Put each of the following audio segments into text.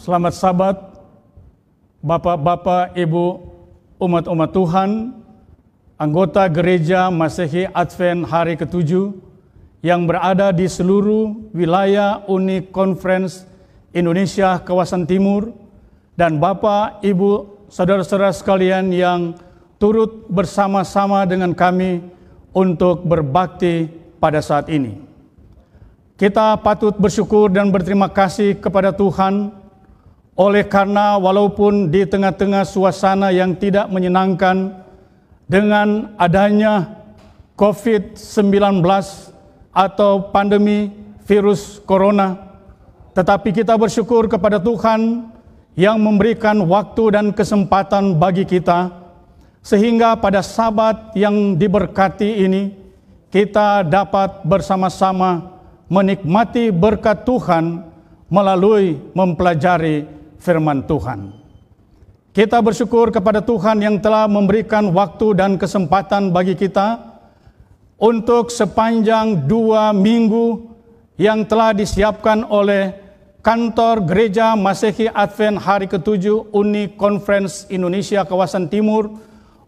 Selamat Sabat, Bapak-bapak, Ibu, umat-umat Tuhan, anggota Gereja Masehi Advent hari ke-7 yang berada di seluruh wilayah Uni Conference Indonesia kawasan Timur, dan Bapak, Ibu, saudara-saudara sekalian yang turut bersama-sama dengan kami untuk berbakti pada saat ini. Kita patut bersyukur dan berterima kasih kepada Tuhan oleh karena walaupun di tengah-tengah suasana yang tidak menyenangkan dengan adanya COVID-19 atau pandemi virus corona, tetapi kita bersyukur kepada Tuhan yang memberikan waktu dan kesempatan bagi kita, sehingga pada Sabat yang diberkati ini, kita dapat bersama-sama menikmati berkat Tuhan melalui mempelajari firman Tuhan. Kita bersyukur kepada Tuhan yang telah memberikan waktu dan kesempatan bagi kita untuk sepanjang 2 minggu yang telah disiapkan oleh kantor Gereja Masehi Advent hari ke-7 Uni Conference Indonesia kawasan Timur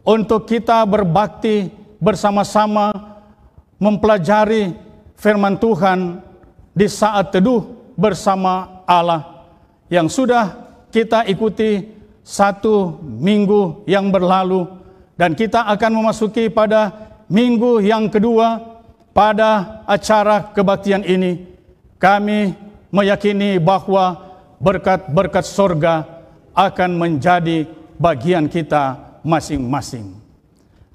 untuk kita berbakti bersama-sama mempelajari firman Tuhan di saat teduh bersama Allah yang sudah kita ikuti 1 minggu yang berlalu, dan kita akan memasuki pada minggu yang kedua pada acara kebaktian ini. Kami meyakini bahwa berkat-berkat sorga akan menjadi bagian kita masing-masing.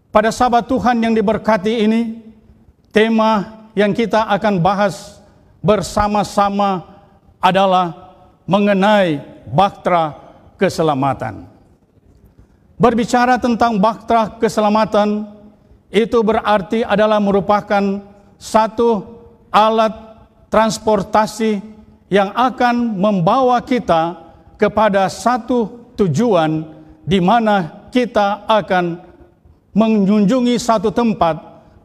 Pada Sabat Tuhan yang diberkati ini, tema yang kita akan bahas bersama-sama adalah mengenai bahtera keselamatan. Berbicara tentang bahtera keselamatan, itu berarti adalah merupakan satu alat transportasi yang akan membawa kita kepada satu tujuan di mana kita akan mengunjungi satu tempat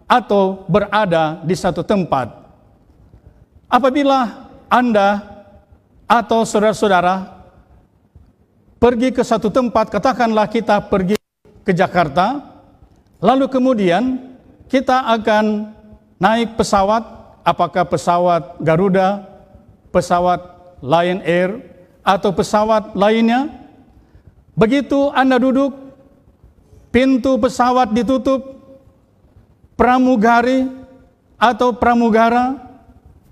atau berada di satu tempat. Apabila Anda atau saudara-saudara pergi ke satu tempat, katakanlah kita pergi ke Jakarta, lalu kemudian kita akan naik pesawat, apakah pesawat Garuda, pesawat Lion Air, atau pesawat lainnya. Begitu Anda duduk, pintu pesawat ditutup, pramugari atau pramugara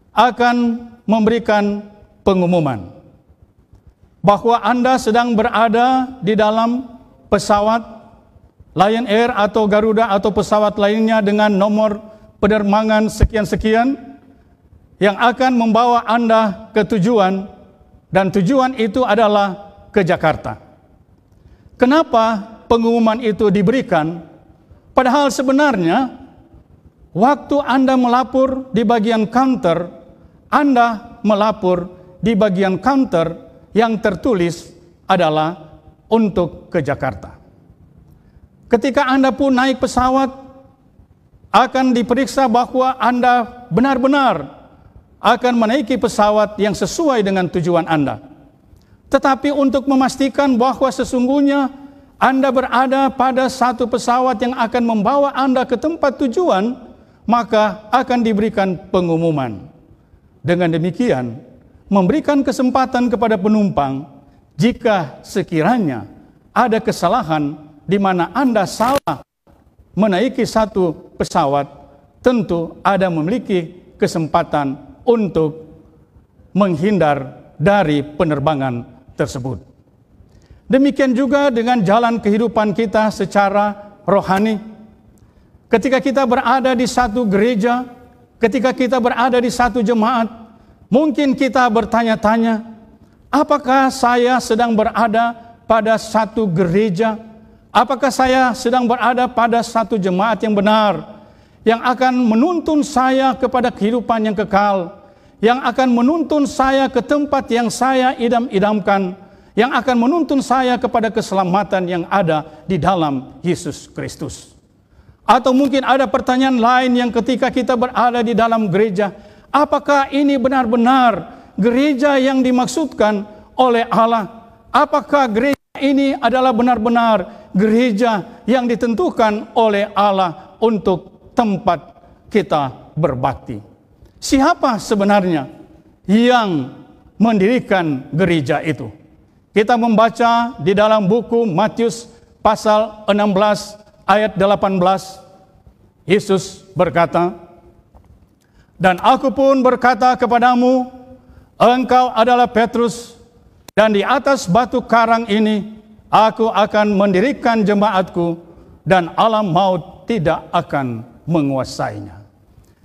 akan memberikan pengumuman bahwa Anda sedang berada di dalam pesawat Lion Air atau Garuda atau pesawat lainnya dengan nomor penerbangan sekian-sekian yang akan membawa Anda ke tujuan, dan tujuan itu adalah ke Jakarta. Kenapa pengumuman itu diberikan? Padahal sebenarnya waktu Anda melapor di bagian counter, Anda melapor di bagian counter yang tertulis adalah untuk ke Jakarta. Ketika Anda pun naik pesawat, akan diperiksa bahwa Anda benar-benar akan menaiki pesawat yang sesuai dengan tujuan Anda. Tetapi untuk memastikan bahwa sesungguhnya Anda berada pada satu pesawat yang akan membawa Anda ke tempat tujuan, maka akan diberikan pengumuman. Dengan demikian, memberikan kesempatan kepada penumpang jika sekiranya ada kesalahan di mana Anda salah menaiki satu pesawat, tentu ada memiliki kesempatan untuk menghindar dari penerbangan tersebut. Demikian juga dengan jalan kehidupan kita secara rohani. Ketika kita berada di satu gereja, ketika kita berada di satu jemaat, mungkin kita bertanya-tanya, apakah saya sedang berada pada satu gereja? Apakah saya sedang berada pada satu jemaat yang benar, yang akan menuntun saya kepada kehidupan yang kekal, yang akan menuntun saya ke tempat yang saya idam-idamkan, yang akan menuntun saya kepada keselamatan yang ada di dalam Yesus Kristus? Atau mungkin ada pertanyaan lain yang ketika kita berada di dalam gereja, apakah ini benar-benar gereja yang dimaksudkan oleh Allah. Apakah gereja ini adalah benar-benar gereja yang ditentukan oleh Allah untuk tempat kita berbakti? Siapa sebenarnya yang mendirikan gereja itu? Kita membaca di dalam buku Matius pasal 16 ayat 18. Yesus berkata, "Dan aku pun berkata kepadamu, engkau adalah Petrus, dan di atas batu karang ini aku akan mendirikan jemaatku, dan alam maut tidak akan menguasainya."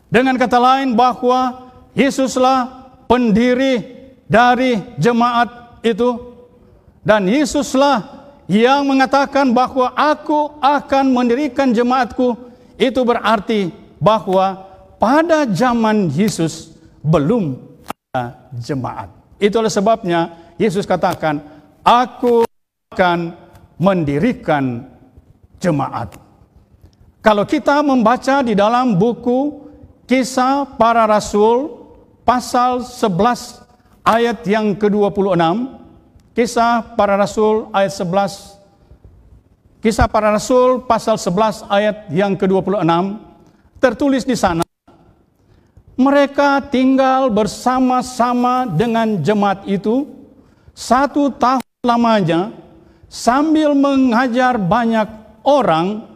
Dengan kata lain bahwa Yesuslah pendiri dari jemaat itu, dan Yesuslah yang mengatakan bahwa aku akan mendirikan jemaatku. Itu berarti bahwa pada zaman Yesus belum ada jemaat. Itulah sebabnya Yesus katakan, aku akan mendirikan jemaat. Kalau kita membaca di dalam buku Kisah Para Rasul pasal 11 ayat yang ke-26, Kisah Para Rasul ayat 11, Kisah Para Rasul pasal 11 ayat yang ke-26, tertulis di sana, mereka tinggal bersama-sama dengan jemaat itu 1 tahun lamanya, sambil mengajar banyak orang.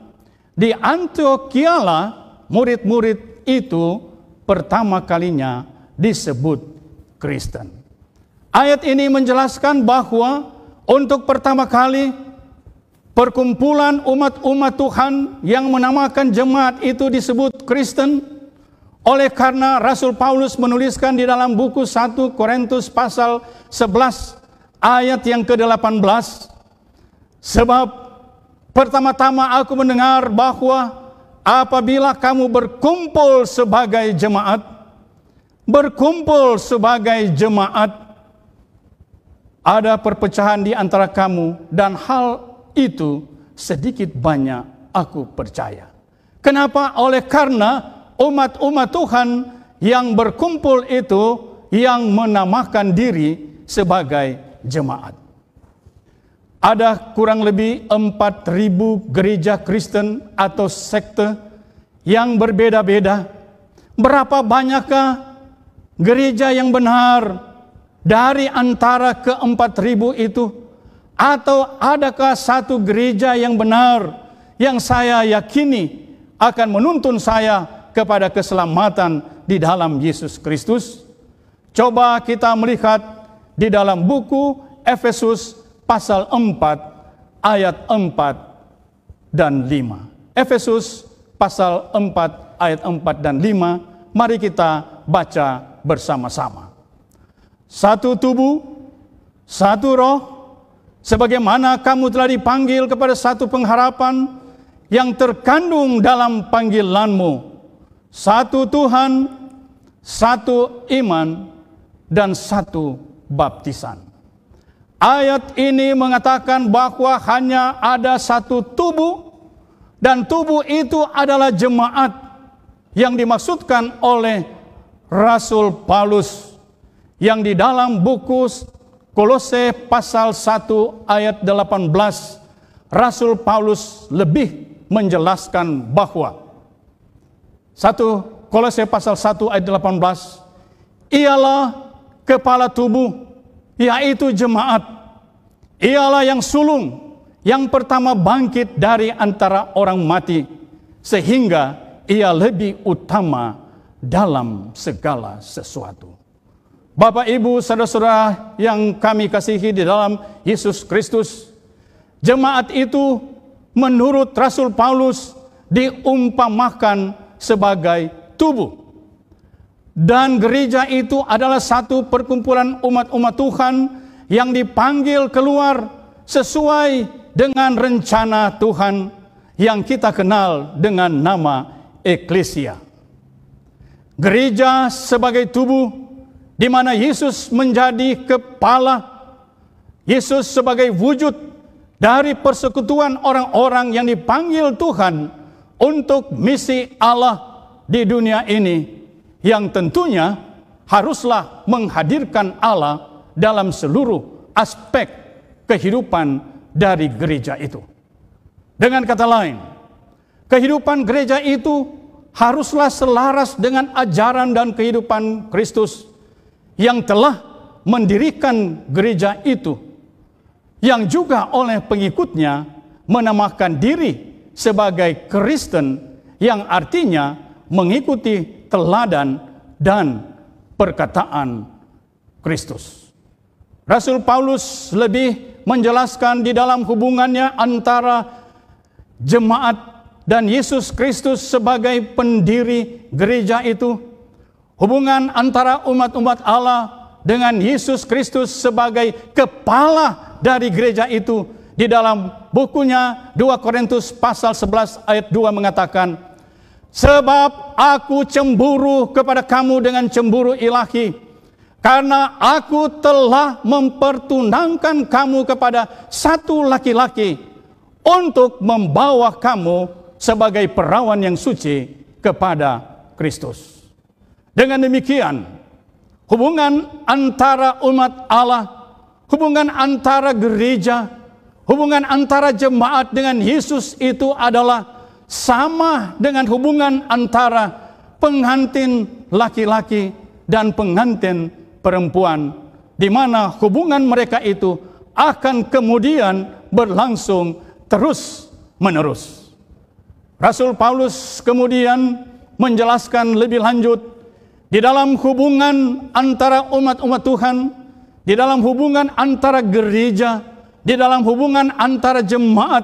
Di Antiochialah murid-murid itu pertama kalinya disebut Kristen. Ayat ini menjelaskan bahwa untuk pertama kali perkumpulan umat-umat Tuhan yang menamakan jemaat itu disebut Kristen, oleh karena Rasul Paulus menuliskan di dalam buku 1 Korintus pasal 11 ayat yang ke-18, sebab pertama-tama aku mendengar bahwa apabila kamu berkumpul sebagai jemaat, ada perpecahan di antara kamu, dan hal itu sedikit banyak aku percaya. Kenapa? Oleh karena umat-umat Tuhan yang berkumpul itu yang menamakan diri sebagai jemaat. Ada kurang lebih 4.000 gereja Kristen atau sekte yang berbeda-beda. Berapa banyakkah gereja yang benar dari antara ke-4.000 itu? Atau adakah satu gereja yang benar yang saya yakini akan menuntun saya kepada keselamatan di dalam Yesus Kristus? Coba kita melihat di dalam buku Efesus pasal 4 ayat 4 dan 5. Efesus pasal 4 ayat 4 dan 5. Mari kita baca bersama-sama. Satu tubuh, satu roh, sebagaimana kamu telah dipanggil kepada satu pengharapan yang terkandung dalam panggilanmu. Satu Tuhan, satu iman, dan satu baptisan. Ayat ini mengatakan bahwa hanya ada satu tubuh, dan tubuh itu adalah jemaat yang dimaksudkan oleh Rasul Paulus, yang di dalam buku Kolose pasal 1 ayat 18, Rasul Paulus lebih menjelaskan bahwa 1 Kolose pasal 1 ayat 18, ialah kepala tubuh, yaitu jemaat. Ialah yang sulung, yang pertama bangkit dari antara orang mati, sehingga ia lebih utama dalam segala sesuatu. Bapak, Ibu, saudara-saudara yang kami kasihi di dalam Yesus Kristus, jemaat itu menurut Rasul Paulus diumpamakan sebagai tubuh. Dan gereja itu adalah satu perkumpulan umat-umat Tuhan yang dipanggil keluar sesuai dengan rencana Tuhan yang kita kenal dengan nama Eklesia. Gereja sebagai tubuh di mana Yesus menjadi kepala, Yesus sebagai wujud dari persekutuan orang-orang yang dipanggil Tuhan untuk misi Allah di dunia ini, yang tentunya haruslah menghadirkan Allah dalam seluruh aspek kehidupan dari gereja itu. Dengan kata lain, kehidupan gereja itu haruslah selaras dengan ajaran dan kehidupan Kristus yang telah mendirikan gereja itu, yang juga oleh pengikutnya menamakan diri sebagai Kristen, yang artinya mengikuti teladan dan perkataan Kristus. Rasul Paulus lebih menjelaskan di dalam hubungannya antara jemaat dan Yesus Kristus sebagai pendiri gereja itu, hubungan antara umat-umat Allah dengan Yesus Kristus sebagai kepala dari gereja itu. Di dalam bukunya 2 Korintus pasal 11 ayat 2 mengatakan, sebab aku cemburu kepada kamu dengan cemburu ilahi, karena aku telah mempertunangkan kamu kepada satu laki-laki untuk membawa kamu sebagai perawan yang suci kepada Kristus. Dengan demikian, hubungan antara umat Allah, hubungan antara gereja, hubungan antara jemaat dengan Yesus itu adalah sama dengan hubungan antara pengantin laki-laki dan pengantin perempuan, di mana hubungan mereka itu akan kemudian berlangsung terus-menerus. Rasul Paulus kemudian menjelaskan lebih lanjut, di dalam hubungan antara umat-umat Tuhan, di dalam hubungan antara gereja, di dalam hubungan antara jemaat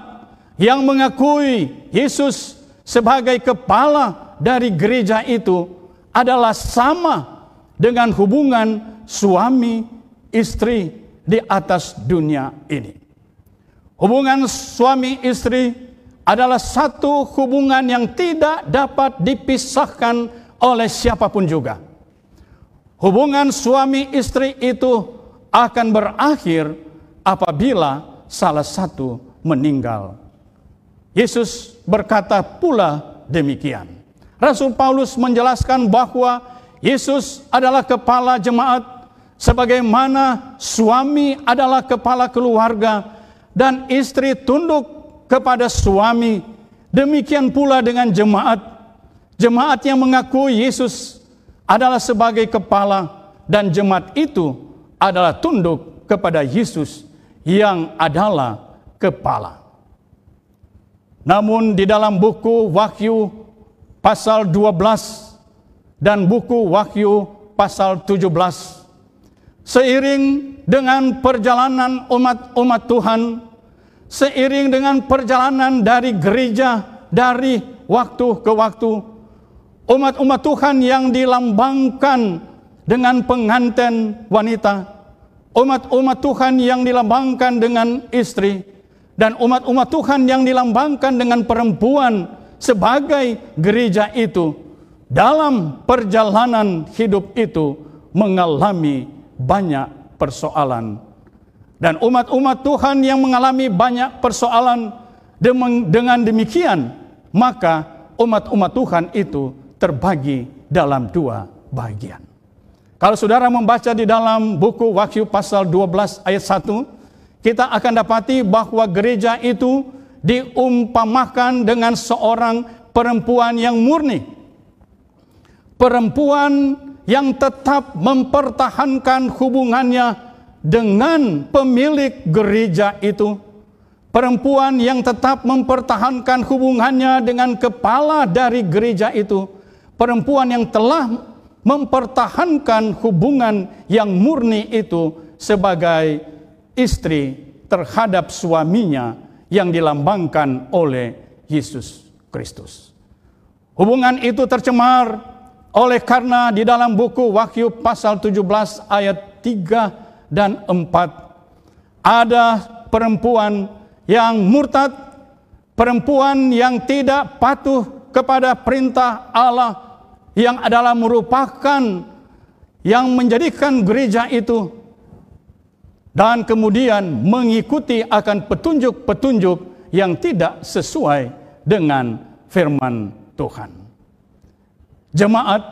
yang mengakui Yesus sebagai kepala dari gereja itu adalah sama dengan hubungan suami istri di atas dunia ini. Hubungan suami istri adalah satu hubungan yang tidak dapat dipisahkan oleh siapapun juga. Hubungan suami istri itu akan berakhir apabila salah satu meninggal. Yesus berkata pula demikian. Rasul Paulus menjelaskan bahwa Yesus adalah kepala jemaat, sebagaimana suami adalah kepala keluarga dan istri tunduk kepada suami. Demikian pula dengan jemaat. Jemaat yang mengakui Yesus adalah sebagai kepala, dan jemaat itu adalah tunduk kepada Yesus yang adalah kepala. Namun di dalam buku Wahyu pasal 12 dan buku Wahyu pasal 17, seiring dengan perjalanan umat Tuhan, seiring dengan perjalanan dari gereja dari waktu ke waktu, umat-umat Tuhan yang dilambangkan dengan pengantin wanita, umat-umat Tuhan yang dilambangkan dengan istri, dan umat-umat Tuhan yang dilambangkan dengan perempuan sebagai gereja itu, dalam perjalanan hidup itu mengalami banyak persoalan. Dan umat-umat Tuhan yang mengalami banyak persoalan, dengan demikian maka umat-umat Tuhan itu terbagi dalam dua bagian. Kalau saudara membaca di dalam buku Wahyu pasal 12 ayat 1, kita akan dapati bahwa gereja itu diumpamakan dengan seorang perempuan yang murni. Perempuan yang tetap mempertahankan hubungannya dengan pemilik gereja itu. Perempuan yang tetap mempertahankan hubungannya dengan kepala dari gereja itu. Perempuan yang telah mempertahankan hubungan yang murni itu sebagai istri terhadap suaminya yang dilambangkan oleh Yesus Kristus. Hubungan itu tercemar oleh karena di dalam buku Wahyu pasal 17 ayat 3 dan 4 ada perempuan yang murtad, perempuan yang tidak patuh kepada perintah Allah, yang adalah merupakan yang menjadikan gereja itu, dan kemudian mengikuti akan petunjuk-petunjuk yang tidak sesuai dengan firman Tuhan. Jemaat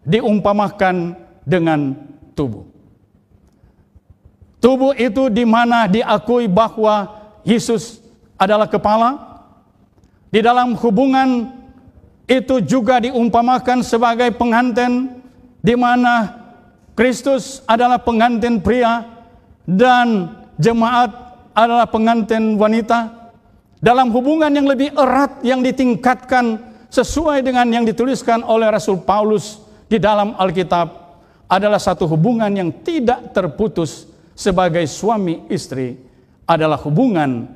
diumpamakan dengan tubuh. Tubuh itu di mana diakui bahwa Yesus adalah kepala. Di dalam hubungan itu juga diumpamakan sebagai pengantin, di mana Kristus adalah pengantin pria dan jemaat adalah pengantin wanita. Dalam hubungan yang lebih erat yang ditingkatkan sesuai dengan yang dituliskan oleh Rasul Paulus di dalam Alkitab adalah satu hubungan yang tidak terputus sebagai suami istri, adalah hubungan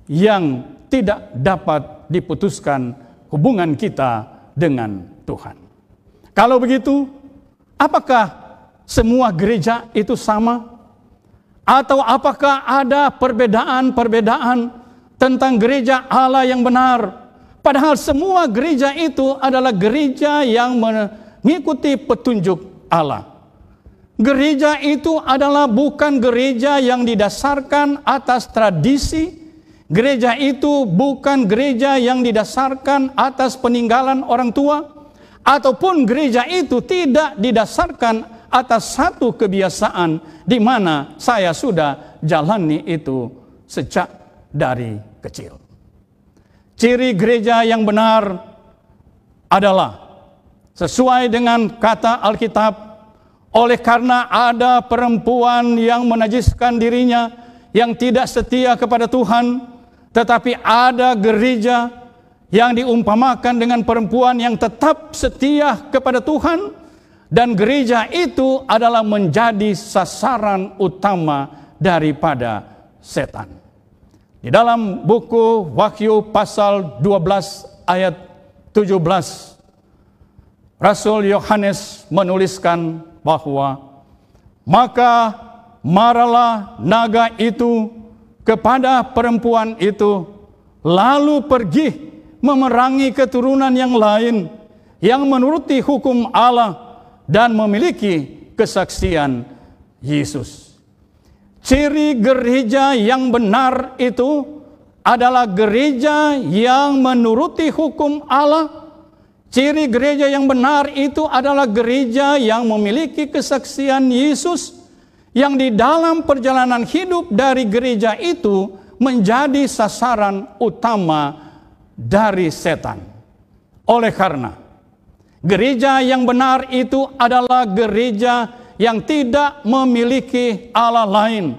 yang tidak dapat diputuskan, hubungan kita dengan Tuhan. Kalau begitu, apakah semua gereja itu sama? Atau apakah ada perbedaan-perbedaan tentang gereja Allah yang benar? Padahal semua gereja itu adalah gereja yang mengikuti petunjuk Allah. Gereja itu adalah bukan gereja yang didasarkan atas tradisi. Gereja itu bukan gereja yang didasarkan atas peninggalan orang tua, ataupun gereja itu tidak didasarkan atas satu kebiasaan di mana saya sudah jalani itu sejak dari kecil. Ciri gereja yang benar adalah sesuai dengan kata Alkitab, oleh karena ada perempuan yang menajiskan dirinya, yang tidak setia kepada Tuhan. Tetapi ada gereja yang diumpamakan dengan perempuan yang tetap setia kepada Tuhan, dan gereja itu adalah menjadi sasaran utama daripada setan. Di dalam buku Wahyu pasal 12 ayat 17, Rasul Yohanes menuliskan bahwa maka marahlah naga itu kepada perempuan itu, lalu pergi memerangi keturunan yang lain yang menuruti hukum Allah dan memiliki kesaksian Yesus. Ciri gereja yang benar itu adalah gereja yang menuruti hukum Allah. Ciri gereja yang benar itu adalah gereja yang memiliki kesaksian Yesus, yang di dalam perjalanan hidup dari gereja itu menjadi sasaran utama dari setan. Oleh karena gereja yang benar itu adalah gereja yang tidak memiliki Allah lain.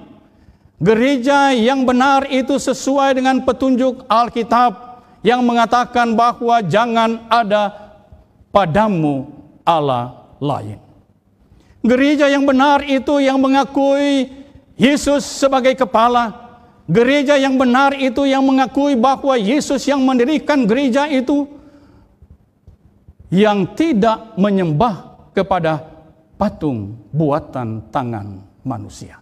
Gereja yang benar itu sesuai dengan petunjuk Alkitab yang mengatakan bahwa jangan ada padamu Allah lain. Gereja yang benar itu yang mengakui Yesus sebagai kepala. Gereja yang benar itu yang mengakui bahwa Yesus yang mendirikan gereja itu, yang tidak menyembah kepada patung buatan tangan manusia.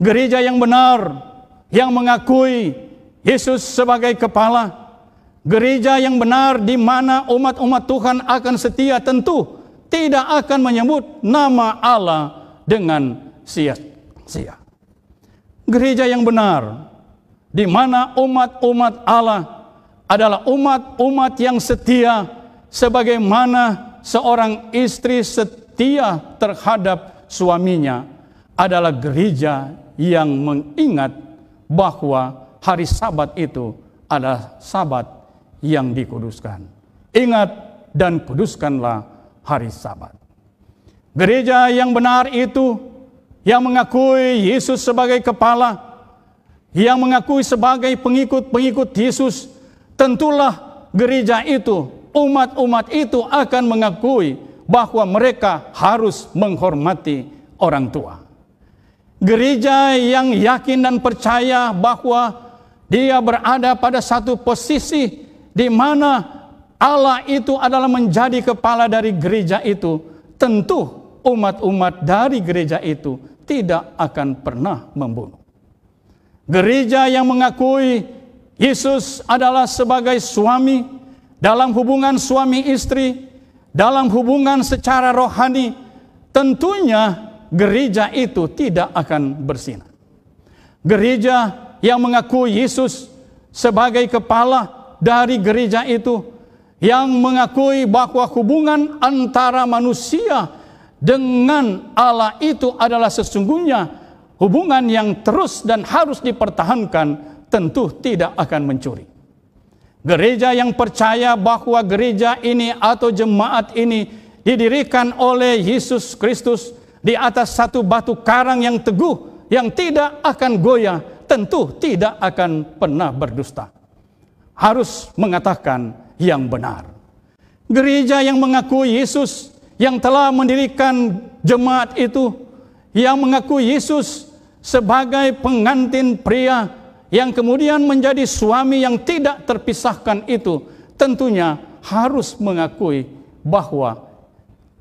Gereja yang benar yang mengakui Yesus sebagai kepala. Gereja yang benar di mana umat-umat Tuhan akan setia, tentu tidak akan menyebut nama Allah dengan sia-sia. Gereja yang benar di mana umat-umat Allah adalah umat-umat yang setia, sebagaimana seorang istri setia terhadap suaminya, adalah gereja yang mengingat bahwa hari Sabat itu adalah Sabat yang dikuduskan. Ingat dan kuduskanlah hari Sabat. Gereja yang benar itu yang mengakui Yesus sebagai kepala, yang mengakui sebagai pengikut-pengikut Yesus, tentulah gereja itu, umat-umat itu akan mengakui bahwa mereka harus menghormati orang tua. Gereja yang yakin dan percaya bahwa dia berada pada satu posisi di mana Allah itu adalah menjadi kepala dari gereja itu, tentu umat-umat dari gereja itu tidak akan pernah membunuh. Gereja yang mengakui Yesus adalah sebagai suami, dalam hubungan suami istri, dalam hubungan secara rohani, tentunya gereja itu tidak akan bersinar. Gereja yang mengakui Yesus sebagai kepala dari gereja itu, yang mengakui bahwa hubungan antara manusia dengan Allah itu adalah sesungguhnya hubungan yang terus dan harus dipertahankan tentu tidak akan mencuri. Gereja yang percaya bahwa gereja ini atau jemaat ini didirikan oleh Yesus Kristus di atas satu batu karang yang teguh, yang tidak akan goyah, tentu tidak akan pernah berdusta. Harus mengatakan yang benar. Gereja yang mengakui Yesus, yang telah mendirikan jemaat itu, yang mengakui Yesus sebagai pengantin pria, yang kemudian menjadi suami yang tidak terpisahkan itu, tentunya harus mengakui bahwa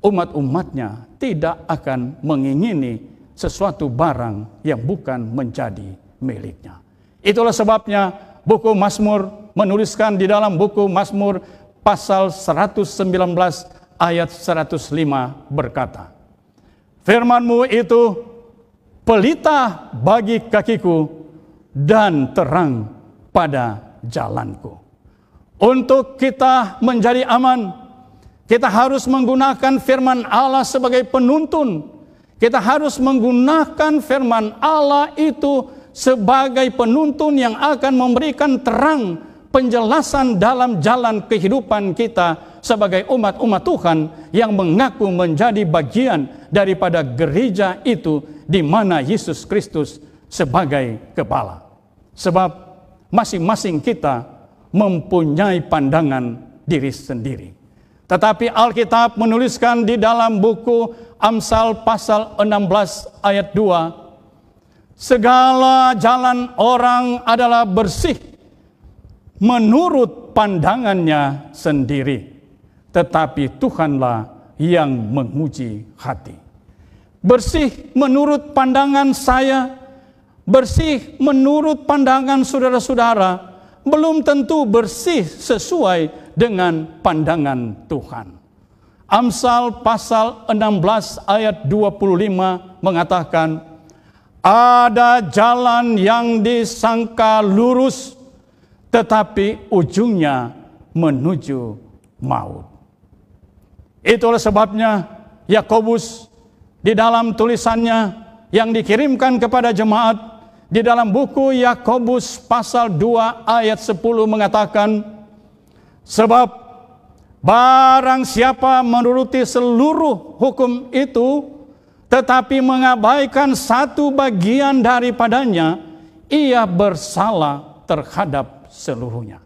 umat-umatnya tidak akan mengingini sesuatu barang yang bukan menjadi miliknya. Itulah sebabnya buku Mazmur menuliskan di dalam buku Mazmur pasal 119 ayat 105 berkata, "Firman-Mu itu pelita bagi kakiku dan terang pada jalanku." Untuk kita menjadi aman, kita harus menggunakan firman Allah sebagai penuntun. Kita harus menggunakan firman Allah itu sebagai penuntun yang akan memberikan terang, penjelasan dalam jalan kehidupan kita sebagai umat-umat Tuhan yang mengaku menjadi bagian daripada gereja itu di mana Yesus Kristus sebagai kepala. Sebab masing-masing kita mempunyai pandangan diri sendiri. Tetapi Alkitab menuliskan di dalam buku Amsal pasal 16 ayat 2, segala jalan orang adalah bersih menurut pandangannya sendiri, tetapi Tuhanlah yang menguji hati. Bersih menurut pandangan saya, bersih menurut pandangan saudara-saudara, belum tentu bersih sesuai dengan pandangan Tuhan. Amsal pasal 16 ayat 25 mengatakan, ada jalan yang disangka lurus, tetapi ujungnya menuju maut. Itulah sebabnya Yakobus di dalam tulisannya yang dikirimkan kepada jemaat di dalam buku Yakobus pasal 2 ayat 10 mengatakan, sebab barang siapa menuruti seluruh hukum itu tetapi mengabaikan satu bagian daripadanya, ia bersalah terhadap seluruhnya.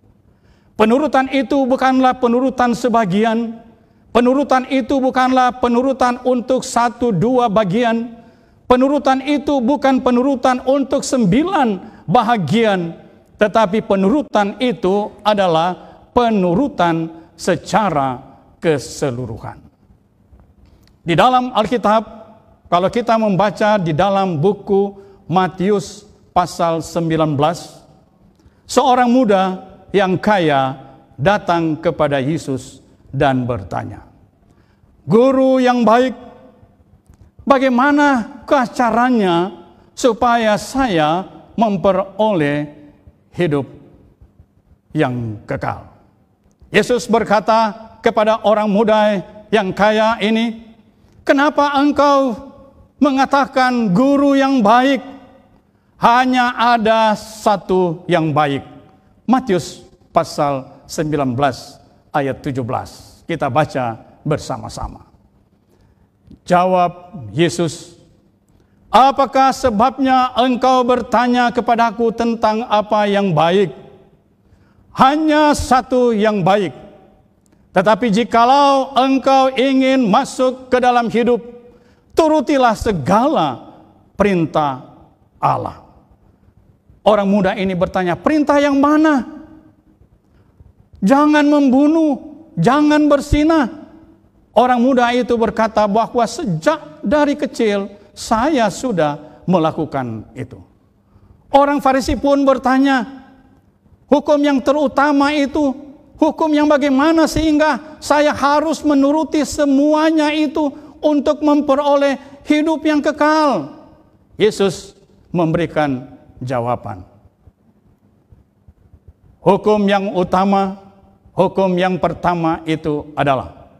Penurutan itu bukanlah penurutan sebagian, penurutan itu bukanlah penurutan untuk 1-2 bagian, penurutan itu bukan penurutan untuk 9 bahagian, tetapi penurutan itu adalah penurutan secara keseluruhan. Di dalam Alkitab, kalau kita membaca di dalam buku Matius pasal 19, seorang muda yang kaya datang kepada Yesus dan bertanya, "Guru yang baik, bagaimana caranya supaya saya memperoleh hidup yang kekal?" Yesus berkata kepada orang muda yang kaya ini, "Kenapa engkau mengatakan guru yang baik? Hanya ada satu yang baik." Matius pasal 19 ayat 17. Kita baca bersama-sama. Jawab Yesus, "Apakah sebabnya engkau bertanya kepadaku tentang apa yang baik? Hanya satu yang baik. Tetapi jikalau engkau ingin masuk ke dalam hidup, turutilah segala perintah Allah." Orang muda ini bertanya, perintah yang mana? Jangan membunuh, jangan berzinah. Orang muda itu berkata bahwa sejak dari kecil saya sudah melakukan itu. Orang Farisi pun bertanya, hukum yang terutama itu, hukum yang bagaimana sehingga saya harus menuruti semuanya itu untuk memperoleh hidup yang kekal? Yesus memberikan jawaban. Hukum yang utama, hukum yang pertama itu adalah,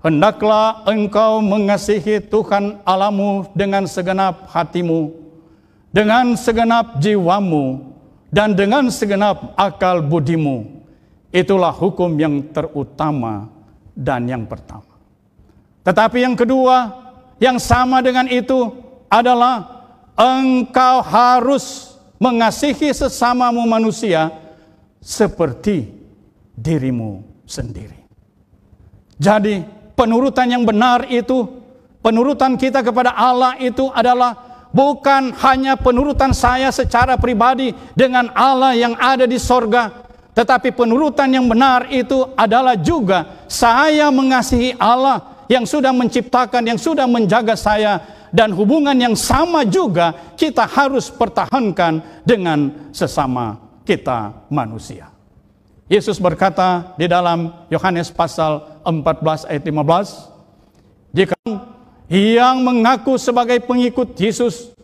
hendaklah engkau mengasihi Tuhan Allahmu dengan segenap hatimu, dengan segenap jiwamu dan dengan segenap akal budimu. Itulah hukum yang terutama dan yang pertama. Tetapi yang kedua, yang sama dengan itu adalah engkau harus mengasihi sesamamu manusia seperti dirimu sendiri. Jadi penurutan yang benar itu, penurutan kita kepada Allah itu adalah bukan hanya penurutan saya secara pribadi dengan Allah yang ada di sorga, tetapi penurutan yang benar itu adalah juga saya mengasihi Allah yang sudah menciptakan, yang sudah menjaga saya, dan hubungan yang sama juga kita harus pertahankan dengan sesama kita manusia. Yesus berkata di dalam Yohanes pasal 14 ayat 15, jika yang mengaku sebagai pengikut Yesus,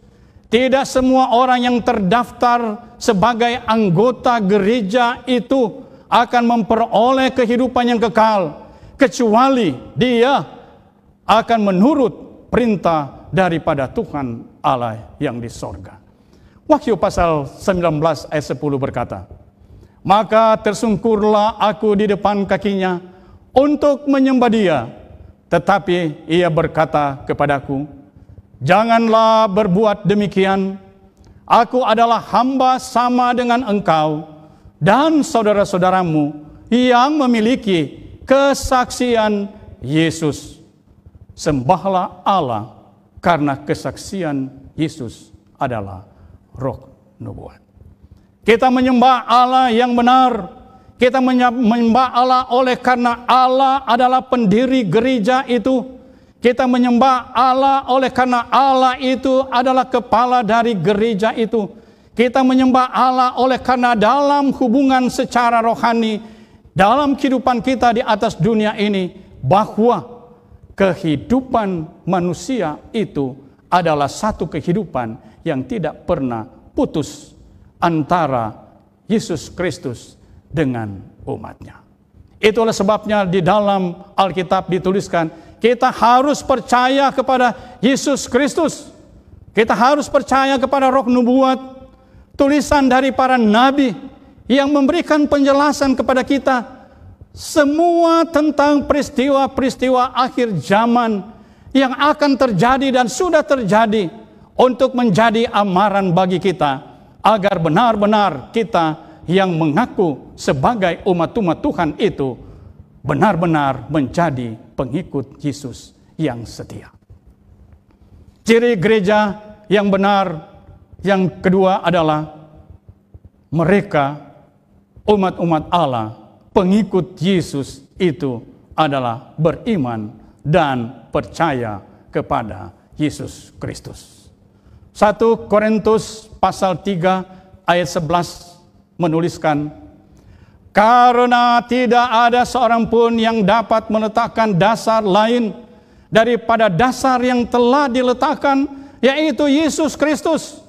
tidak semua orang yang terdaftar sebagai anggota gereja itu akan memperoleh kehidupan yang kekal, kecuali dia akan menurut perintah daripada Tuhan Allah yang di sorga. Wahyu pasal 19 ayat 10 berkata, maka tersungkurlah aku di depan kakinya untuk menyembah dia. Tetapi ia berkata kepadaku, janganlah berbuat demikian. Aku adalah hamba sama dengan engkau dan saudara-saudaramu yang memiliki kesaksian Yesus. Sembahlah Allah, karena kesaksian Yesus adalah roh nubuat. Kita menyembah Allah yang benar. Kita menyembah Allah oleh karena Allah adalah pendiri gereja itu. Kita menyembah Allah oleh karena Allah itu adalah kepala dari gereja itu. Kita menyembah Allah oleh karena dalam hubungan secara rohani, dalam kehidupan kita di atas dunia ini, bahwa kehidupan manusia itu adalah satu kehidupan yang tidak pernah putus antara Yesus Kristus dengan umatnya. Itulah sebabnya di dalam Alkitab dituliskan, kita harus percaya kepada Yesus Kristus. Kita harus percaya kepada roh nubuat, tulisan dari para nabi yang memberikan penjelasan kepada kita semua tentang peristiwa-peristiwa akhir zaman yang akan terjadi dan sudah terjadi, untuk menjadi amaran bagi kita, agar benar-benar kita yang mengaku sebagai umat-umat Tuhan itu benar-benar menjadi pengikut Yesus yang setia. Ciri gereja yang benar yang kedua adalah mereka, umat-umat Allah, pengikut Yesus itu adalah beriman dan percaya kepada Yesus Kristus. 1 Korintus pasal 3 ayat 11 menuliskan, karena tidak ada seorang pun yang dapat meletakkan dasar lain daripada dasar yang telah diletakkan, yaitu Yesus Kristus.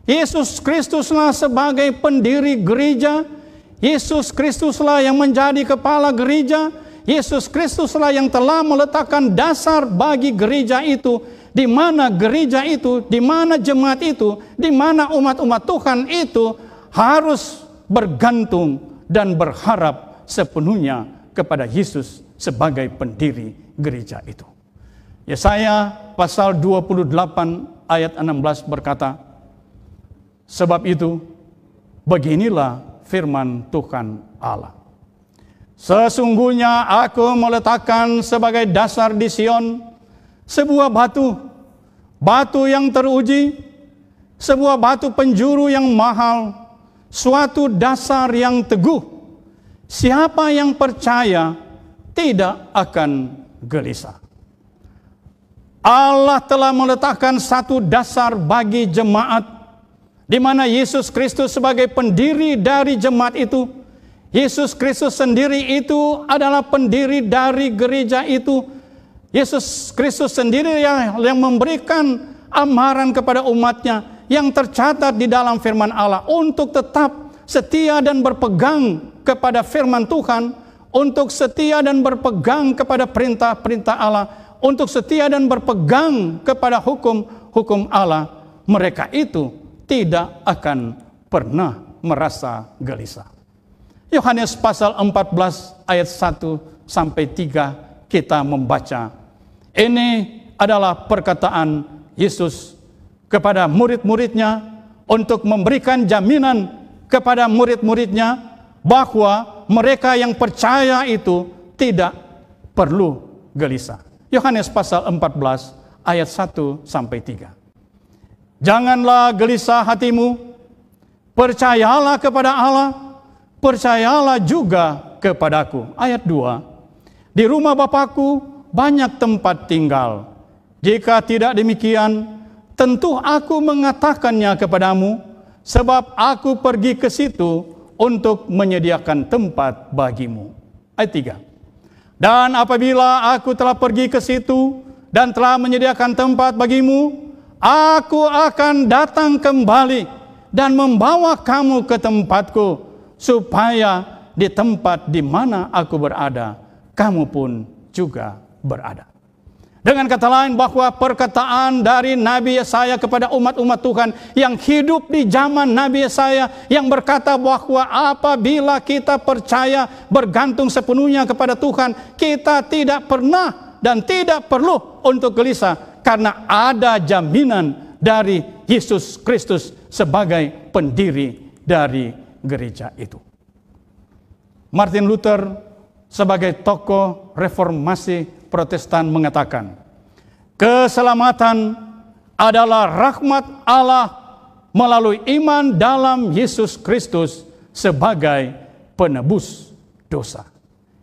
Yesus Kristuslah sebagai pendiri gereja. Yesus Kristuslah yang menjadi kepala gereja. Yesus Kristuslah yang telah meletakkan dasar bagi gereja itu, di mana gereja itu, di mana jemaat itu, di mana umat-umat Tuhan itu harus bergantung dan berharap sepenuhnya kepada Yesus sebagai pendiri gereja itu. Yesaya pasal 28 ayat 16 berkata, sebab itu beginilah firman Tuhan Allah, sesungguhnya aku meletakkan sebagai dasar di Sion sebuah batu, batu yang teruji, sebuah batu penjuru yang mahal, suatu dasar yang teguh. Siapa yang percaya tidak akan gelisah. Allah telah meletakkan satu dasar bagi jemaat, di mana Yesus Kristus sebagai pendiri dari jemaat itu. Yesus Kristus sendiri itu adalah pendiri dari gereja itu. Yesus Kristus sendiri yang memberikan amaran kepada umatnya, yang tercatat di dalam firman Allah, untuk tetap setia dan berpegang kepada firman Tuhan, untuk setia dan berpegang kepada perintah-perintah Allah, untuk setia dan berpegang kepada hukum-hukum Allah. Mereka itu tidak akan pernah merasa gelisah. Yohanes pasal 14 ayat 1 sampai 3 kita membaca. Ini adalah perkataan Yesus kepada murid-muridnya untuk memberikan jaminan kepada murid-muridnya bahwa mereka yang percaya itu tidak perlu gelisah. Yohanes pasal 14 ayat 1 sampai 3. Janganlah gelisah hatimu, percayalah kepada Allah, percayalah juga kepadaku. Ayat 2. Di rumah Bapakku banyak tempat tinggal. Jika tidak demikian, tentu aku mengatakannya kepadamu, sebab aku pergi ke situ untuk menyediakan tempat bagimu. Ayat 3. Dan apabila aku telah pergi ke situ dan telah menyediakan tempat bagimu, aku akan datang kembali dan membawa kamu ke tempatku, supaya di tempat di mana aku berada, kamu pun juga berada. Dengan kata lain, bahwa perkataan dari Nabi Yesaya kepada umat-umat Tuhan yang hidup di zaman Nabi Yesaya, yang berkata bahwa apabila kita percaya bergantung sepenuhnya kepada Tuhan, kita tidak pernah dan tidak perlu untuk gelisah, karena ada jaminan dari Yesus Kristus sebagai pendiri dari gereja itu. Martin Luther sebagai tokoh reformasi Protestan mengatakan, keselamatan adalah rahmat Allah melalui iman dalam Yesus Kristus sebagai penebus dosa.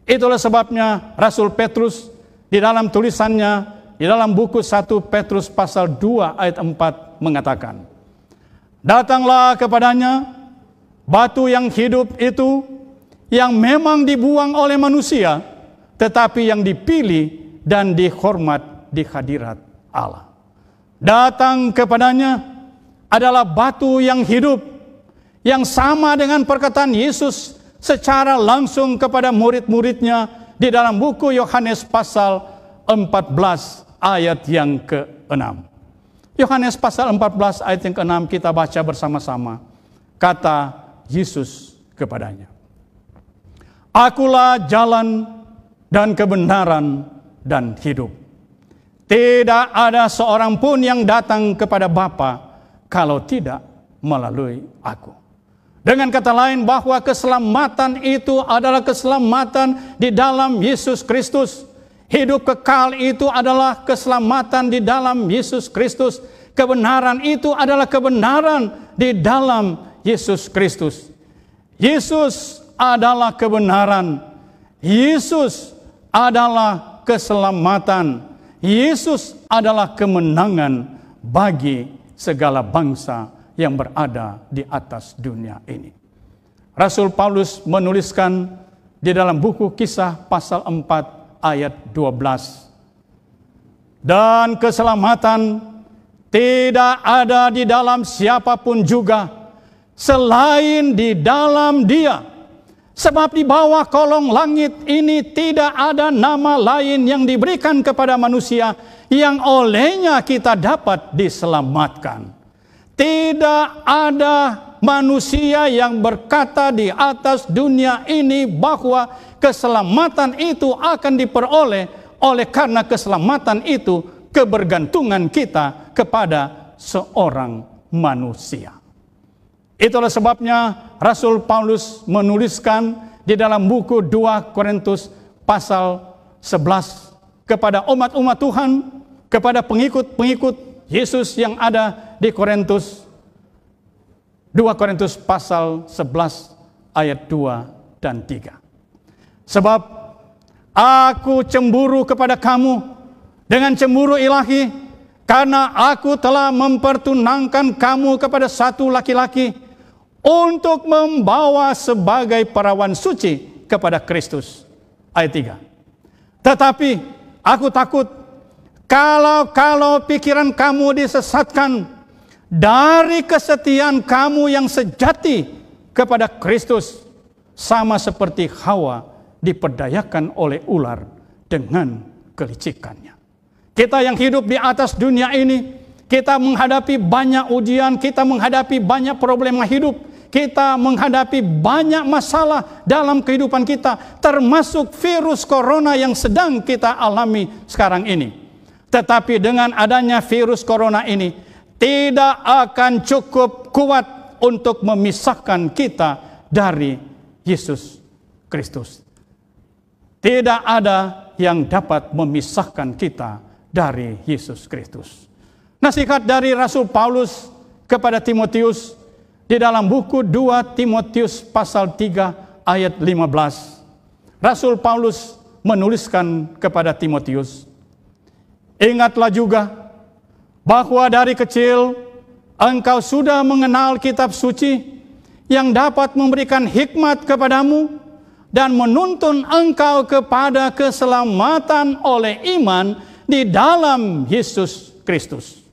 Itulah sebabnya Rasul Petrus di dalam tulisannya, di dalam buku 1 Petrus pasal 2 ayat 4 mengatakan, datanglah kepadanya batu yang hidup itu, yang memang dibuang oleh manusia, tetapi yang dipilih dan dihormat di hadirat Allah. Datang kepadanya adalah batu yang hidup, yang sama dengan perkataan Yesus secara langsung kepada murid-muridnya di dalam buku Yohanes pasal 14 ayat yang ke-6. Yohanes pasal 14 ayat yang ke-6 kita baca bersama-sama. Kata Yesus kepadanya, akulah jalan dan kebenaran dan hidup. Tidak ada seorang pun yang datang kepada Bapa kalau tidak melalui aku. Dengan kata lain, bahwa keselamatan itu adalah keselamatan di dalam Yesus Kristus. Hidup kekal itu adalah keselamatan di dalam Yesus Kristus. Kebenaran itu adalah kebenaran di dalam Yesus Kristus. Yesus adalah kebenaran. Yesus adalah keselamatan. Yesus adalah kemenangan bagi segala bangsa yang berada di atas dunia ini. Rasul Paulus menuliskan di dalam buku Kisah pasal 4 ayat 12. Dan keselamatan tidak ada di dalam siapapun juga selain di dalam Dia. Sebab di bawah kolong langit ini tidak ada nama lain yang diberikan kepada manusia yang olehnya kita dapat diselamatkan. Tidak ada manusia yang berkata di atas dunia ini bahwa keselamatan itu akan diperoleh oleh karena keselamatan itu kebergantungan kita kepada seorang manusia. Itulah sebabnya Rasul Paulus menuliskan di dalam buku 2 Korintus pasal 11 kepada umat-umat Tuhan, kepada pengikut-pengikut Yesus yang ada di Korintus. 2 Korintus pasal 11 ayat 2 dan 3. Sebab aku cemburu kepada kamu dengan cemburu ilahi, karena aku telah mempertunangkan kamu kepada satu laki-laki untuk membawa sebagai perawan suci kepada Kristus. Ayat 3. Tetapi aku takut kalau pikiran kamu disesatkan dari kesetiaan kamu yang sejati kepada Kristus, sama seperti Hawa diperdayakan oleh ular dengan kelicikannya. Kita yang hidup di atas dunia ini, Kita menghadapi banyak ujian, kita menghadapi banyak problema hidup, kita menghadapi banyak masalah dalam kehidupan kita, termasuk virus corona yang sedang kita alami sekarang ini. Tetapi dengan adanya virus corona ini, tidak akan cukup kuat untuk memisahkan kita dari Yesus Kristus. Tidak ada yang dapat memisahkan kita dari Yesus Kristus. Nasihat dari Rasul Paulus kepada Timotius di dalam buku 2 Timotius pasal 3 ayat 15. Rasul Paulus menuliskan kepada Timotius, ingatlah juga bahwa dari kecil engkau sudah mengenal kitab suci yang dapat memberikan hikmat kepadamu dan menuntun engkau kepada keselamatan oleh iman di dalam Yesus Kristus.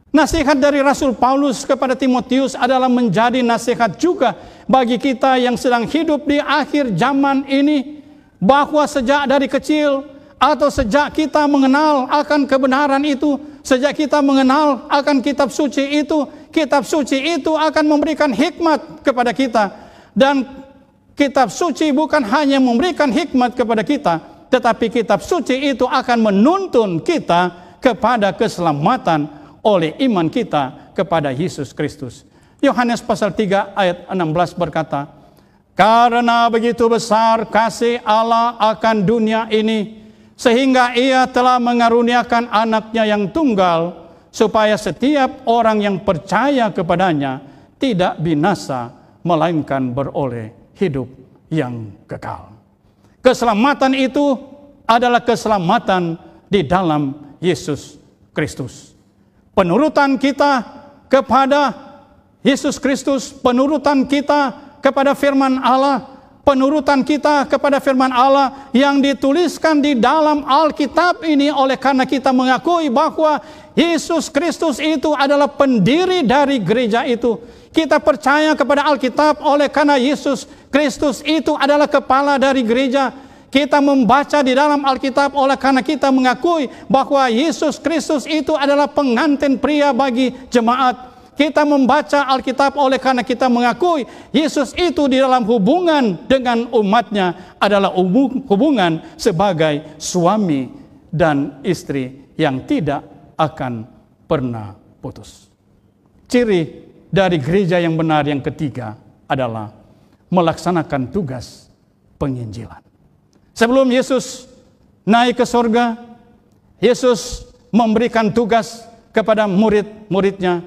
Nasihat dari Rasul Paulus kepada Timotius adalah menjadi nasihat juga bagi kita yang sedang hidup di akhir zaman ini, bahwa sejak dari kecil atau sejak kita mengenal akan kebenaran itu, sejak kita mengenal akan kitab suci itu akan memberikan hikmat kepada kita. Dan kitab suci bukan hanya memberikan hikmat kepada kita, tetapi kitab suci itu akan menuntun kita kepada keselamatan oleh iman kita kepada Yesus Kristus. Yohanes pasal 3 ayat 16 berkata, karena begitu besar kasih Allah akan dunia ini, sehingga ia telah mengaruniakan anaknya yang tunggal, supaya setiap orang yang percaya kepadanya tidak binasa, melainkan beroleh hidup yang kekal. Keselamatan itu adalah keselamatan di dalam Yesus Kristus. Penurutan kita kepada Yesus Kristus, penurutan kita kepada firman Allah, penurutan kita kepada firman Allah yang dituliskan di dalam Alkitab ini, oleh karena kita mengakui bahwa Yesus Kristus itu adalah pendiri dari gereja itu. Kita percaya kepada Alkitab oleh karena Yesus Kristus itu adalah kepala dari gereja. Kita membaca di dalam Alkitab oleh karena kita mengakui bahwa Yesus Kristus itu adalah pengantin pria bagi jemaat. Kita membaca Alkitab oleh karena kita mengakui Yesus itu di dalam hubungan dengan umatnya adalah hubungan sebagai suami dan istri yang tidak akan pernah putus. Ciri dari gereja yang benar yang ketiga adalah melaksanakan tugas penginjilan. Sebelum Yesus naik ke surga, Yesus memberikan tugas kepada murid-muridnya.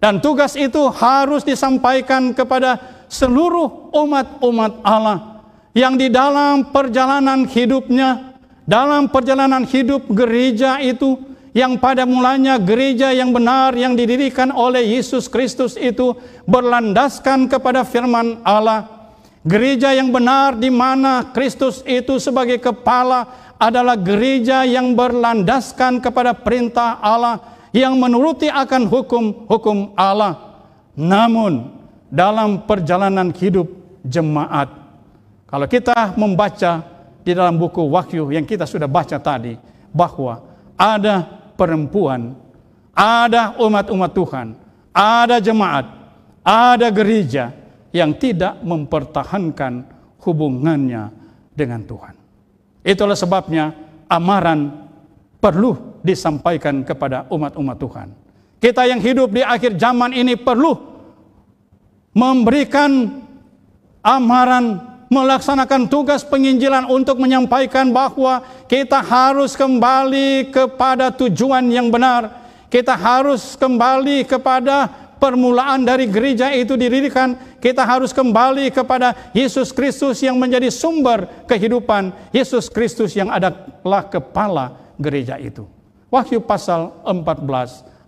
Dan tugas itu harus disampaikan kepada seluruh umat-umat Allah yang di dalam perjalanan hidupnya, dalam perjalanan hidup gereja itu, yang pada mulanya gereja yang benar yang didirikan oleh Yesus Kristus itu berlandaskan kepada firman Allah. Gereja yang benar di mana Kristus itu sebagai kepala adalah gereja yang berlandaskan kepada perintah Allah, yang menuruti akan hukum-hukum Allah. Namun dalam perjalanan hidup jemaat, kalau kita membaca di dalam buku Wahyu yang kita sudah baca tadi, bahwa ada perempuan, ada umat-umat Tuhan, ada jemaat, ada gereja yang tidak mempertahankan hubungannya dengan Tuhan. Itulah sebabnya amaran perlu disampaikan kepada umat-umat Tuhan. Kita yang hidup di akhir zaman ini perlu memberikan amaran, melaksanakan tugas penginjilan untuk menyampaikan bahwa kita harus kembali kepada tujuan yang benar. Kita harus kembali kepada permulaan dari gereja itu didirikan. Kita harus kembali kepada Yesus Kristus yang menjadi sumber kehidupan, Yesus Kristus yang adalah kepala gereja itu. Wahyu pasal 14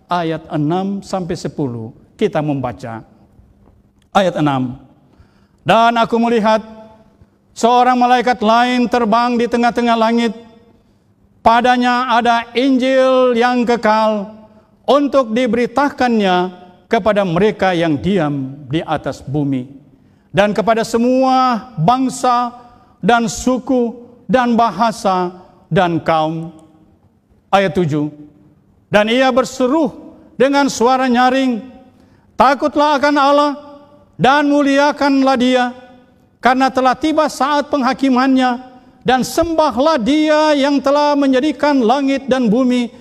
ayat 6 sampai 10 kita membaca ayat 6. Dan aku melihat seorang malaikat lain terbang di tengah-tengah langit. Padanya ada Injil yang kekal untuk diberitakannya kepada mereka yang diam di atas bumi, dan kepada semua bangsa dan suku dan bahasa dan kaum. Ayat 7. Dan ia berseru dengan suara nyaring, takutlah akan Allah dan muliakanlah Dia, karena telah tiba saat penghakimannya, dan sembahlah Dia yang telah menjadikan langit dan bumi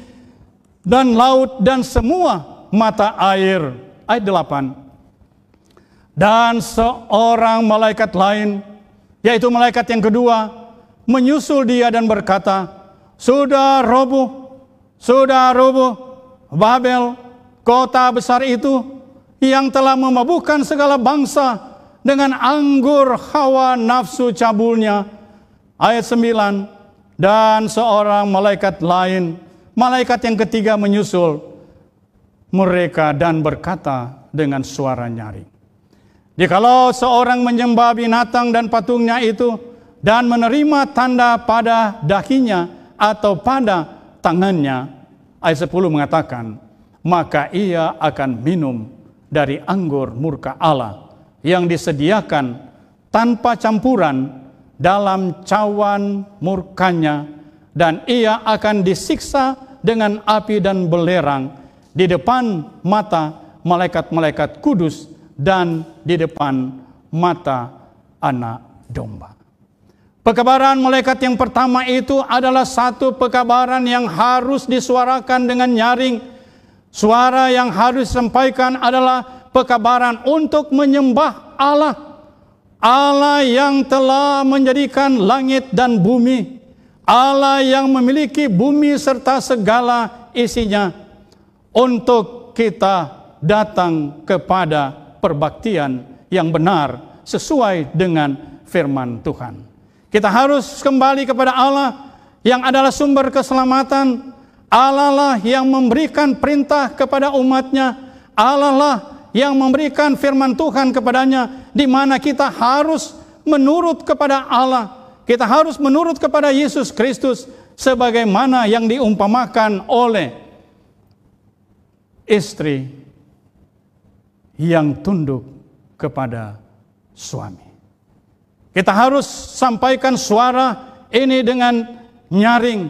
dan laut dan semua mata air. Ayat 8. Dan seorang malaikat lain, yaitu malaikat yang kedua, menyusul Dia dan berkata, sudah roboh Babel, kota besar itu, yang telah memabukkan segala bangsa dengan anggur hawa nafsu cabulnya. Ayat 9. Dan seorang malaikat lain, malaikat yang ketiga, menyusul mereka dan berkata dengan suara nyaring, jikalau seorang menyembah binatang dan patungnya itu, dan menerima tanda pada dahinya atau pada tangannya, ayat 10 mengatakan, maka ia akan minum dari anggur murka Allah yang disediakan tanpa campuran dalam cawan murkanya, dan ia akan disiksa dengan api dan belerang di depan mata malaikat-malaikat kudus dan di depan mata anak domba. Pekabaran malaikat yang pertama itu adalah satu pekabaran yang harus disuarakan dengan nyaring. Suara yang harus disampaikan adalah pekabaran untuk menyembah Allah. Allah yang telah menjadikan langit dan bumi. Allah yang memiliki bumi serta segala isinya. Untuk kita datang kepada perbaktian yang benar sesuai dengan firman Tuhan. Kita harus kembali kepada Allah yang adalah sumber keselamatan. Allah lah yang memberikan perintah kepada umatnya. Allah lah yang memberikan firman Tuhan kepadanya, di mana kita harus menurut kepada Allah. Kita harus menurut kepada Yesus Kristus sebagaimana yang diumpamakan oleh istri yang tunduk kepada suami. Kita harus sampaikan suara ini dengan nyaring.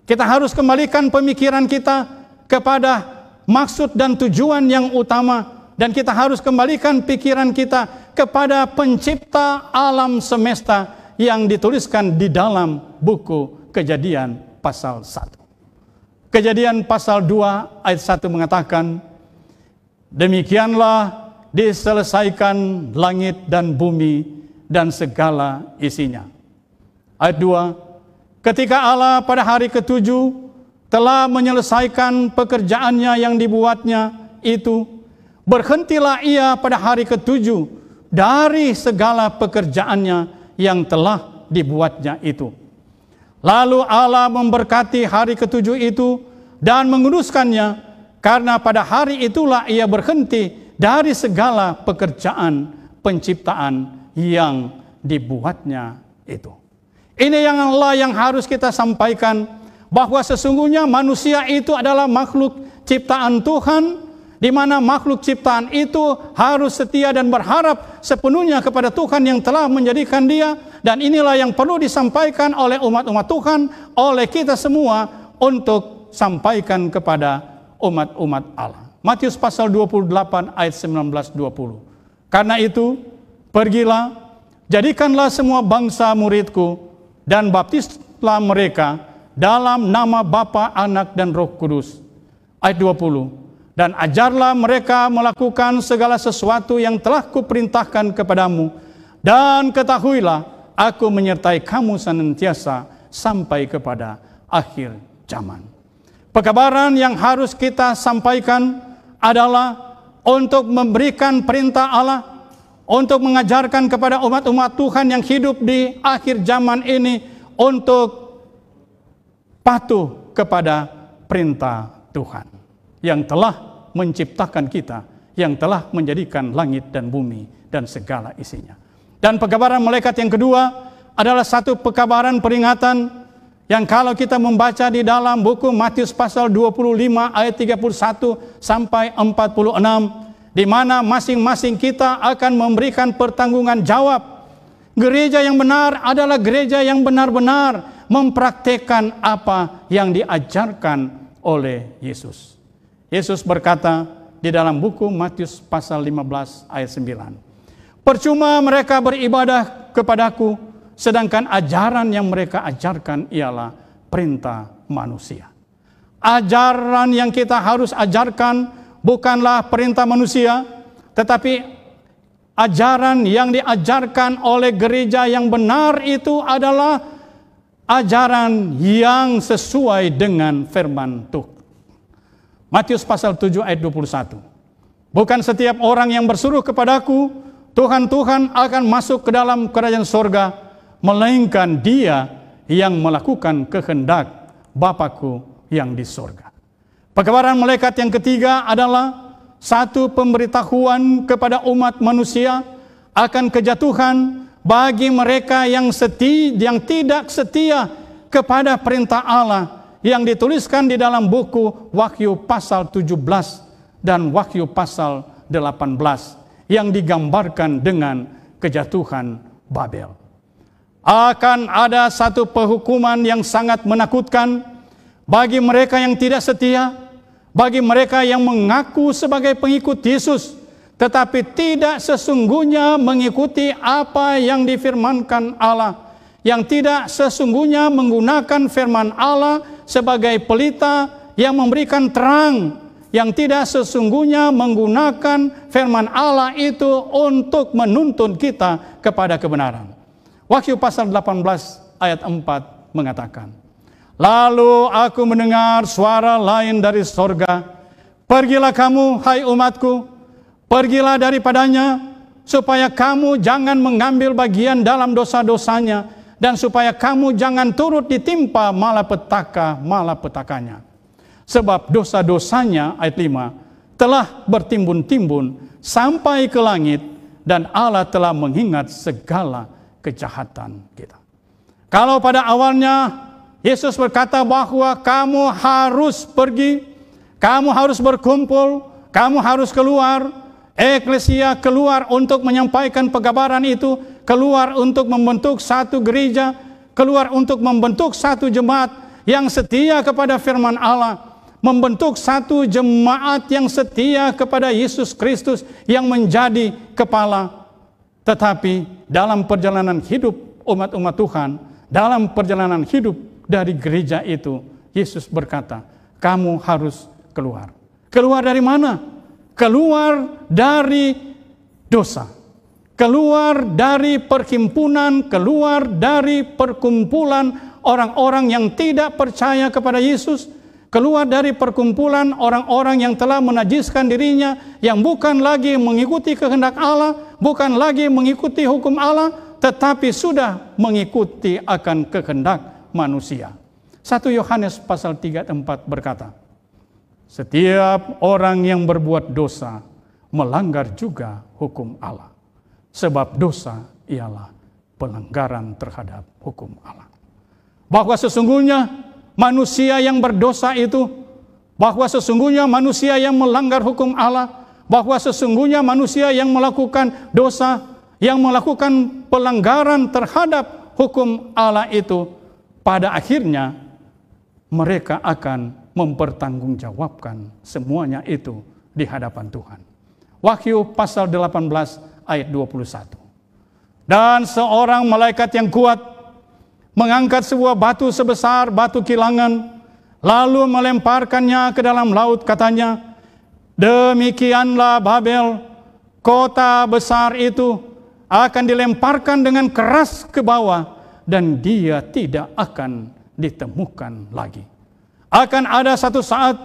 Kita harus kembalikan pemikiran kita kepada maksud dan tujuan yang utama. Dan kita harus kembalikan pikiran kita kepada pencipta alam semesta yang dituliskan di dalam buku Kejadian pasal 1. Kejadian pasal 2 ayat 1 mengatakan, demikianlah diselesaikan langit dan bumi dan segala isinya. Ayat 2, ketika Allah pada hari ketujuh telah menyelesaikan pekerjaannya yang dibuatnya itu, berhentilah ia pada hari ketujuh dari segala pekerjaannya yang telah dibuatnya itu. Lalu Allah memberkati hari ketujuh itu dan menguduskannya, karena pada hari itulah ia berhenti dari segala pekerjaan penciptaan yang dibuatnya itu. Ini yang harus kita sampaikan, bahwa sesungguhnya manusia itu adalah makhluk ciptaan Tuhan, di mana makhluk ciptaan itu harus setia dan berharap sepenuhnya kepada Tuhan yang telah menjadikan dia. Dan inilah yang perlu disampaikan oleh umat-umat Tuhan, oleh kita semua, untuk sampaikan kepada umat-umat Allah. Matius pasal 28 ayat 19-20. Karena itu, pergilah, jadikanlah semua bangsa muridku, dan baptislah mereka dalam nama Bapa, Anak, dan Roh Kudus. Ayat 20. Dan ajarlah mereka melakukan segala sesuatu yang telah kuperintahkan kepadamu. Dan ketahuilah, aku menyertai kamu senantiasa sampai kepada akhir zaman. Pekabaran yang harus kita sampaikan adalah untuk memberikan perintah Allah, untuk mengajarkan kepada umat-umat Tuhan yang hidup di akhir zaman ini, untuk patuh kepada perintah Tuhan yang telah menciptakan kita, yang telah menjadikan langit dan bumi dan segala isinya. Dan pekabaran malaikat yang kedua adalah satu pekabaran peringatan yang kalau kita membaca di dalam buku Matius pasal 25 ayat 31 sampai 46, di mana masing-masing kita akan memberikan pertanggungan jawab. Gereja yang benar adalah gereja yang benar-benar mempraktekkan apa yang diajarkan oleh Yesus. Yesus berkata di dalam buku Matius pasal 15 ayat 9. Percuma mereka beribadah kepadaku, sedangkan ajaran yang mereka ajarkan ialah perintah manusia. Ajaran yang kita harus ajarkan bukanlah perintah manusia, tetapi ajaran yang diajarkan oleh gereja yang benar itu adalah ajaran yang sesuai dengan firman Tuhan. Matius pasal 7 ayat 21. Bukan setiap orang yang bersuruh kepadaku, Tuhan, Tuhan, akan masuk ke dalam kerajaan sorga, melainkan dia yang melakukan kehendak Bapa-Ku yang di sorga. Pekabaran malaikat yang ketiga adalah satu pemberitahuan kepada umat manusia akan kejatuhan bagi mereka yang tidak setia kepada perintah Allah yang dituliskan di dalam buku Wahyu pasal 17 dan Wahyu pasal 18 yang digambarkan dengan kejatuhan Babel. Akan ada satu penghukuman yang sangat menakutkan bagi mereka yang tidak setia, bagi mereka yang mengaku sebagai pengikut Yesus, tetapi tidak sesungguhnya mengikuti apa yang difirmankan Allah, yang tidak sesungguhnya menggunakan firman Allah sebagai pelita yang memberikan terang, yang tidak sesungguhnya menggunakan firman Allah itu untuk menuntun kita kepada kebenaran. Wahyu pasal 18 ayat 4 mengatakan, lalu aku mendengar suara lain dari sorga, pergilah kamu, hai umatku, pergilah daripadanya, supaya kamu jangan mengambil bagian dalam dosa-dosanya, dan supaya kamu jangan turut ditimpa malapetaka-malapetakanya. Sebab dosa-dosanya, ayat 5, telah bertimbun-timbun sampai ke langit, dan Allah telah mengingat segala kejahatan kita. Kalau pada awalnya Yesus berkata bahwa kamu harus pergi, kamu harus berkumpul, kamu harus keluar, eklesia keluar untuk menyampaikan pekabaran itu, keluar untuk membentuk satu gereja, keluar untuk membentuk satu jemaat yang setia kepada firman Allah, membentuk satu jemaat yang setia kepada Yesus Kristus yang menjadi kepala. Tetapi dalam perjalanan hidup umat-umat Tuhan, dalam perjalanan hidup dari gereja itu, Yesus berkata, kamu harus keluar. Keluar dari mana? Keluar dari dosa. Keluar dari perhimpunan, keluar dari perkumpulan orang-orang yang tidak percaya kepada Yesus, keluar dari perkumpulan orang-orang yang telah menajiskan dirinya, yang bukan lagi mengikuti kehendak Allah, bukan lagi mengikuti hukum Allah, tetapi sudah mengikuti akan kehendak manusia. 1 Yohanes pasal 3 ayat 4 berkata, setiap orang yang berbuat dosa melanggar juga hukum Allah, sebab dosa ialah pelanggaran terhadap hukum Allah. Bahwa sesungguhnya manusia yang berdosa itu, bahwa sesungguhnya manusia yang melanggar hukum Allah, bahwa sesungguhnya manusia yang melakukan dosa, yang melakukan pelanggaran terhadap hukum Allah itu, pada akhirnya mereka akan mempertanggungjawabkan semuanya itu di hadapan Tuhan. Wahyu pasal 18 ayat 21. Dan seorang malaikat yang kuat mengangkat sebuah batu sebesar batu kilangan, lalu melemparkannya ke dalam laut, katanya, demikianlah Babel, kota besar itu, akan dilemparkan dengan keras ke bawah, dan dia tidak akan ditemukan lagi. Akan ada satu saat,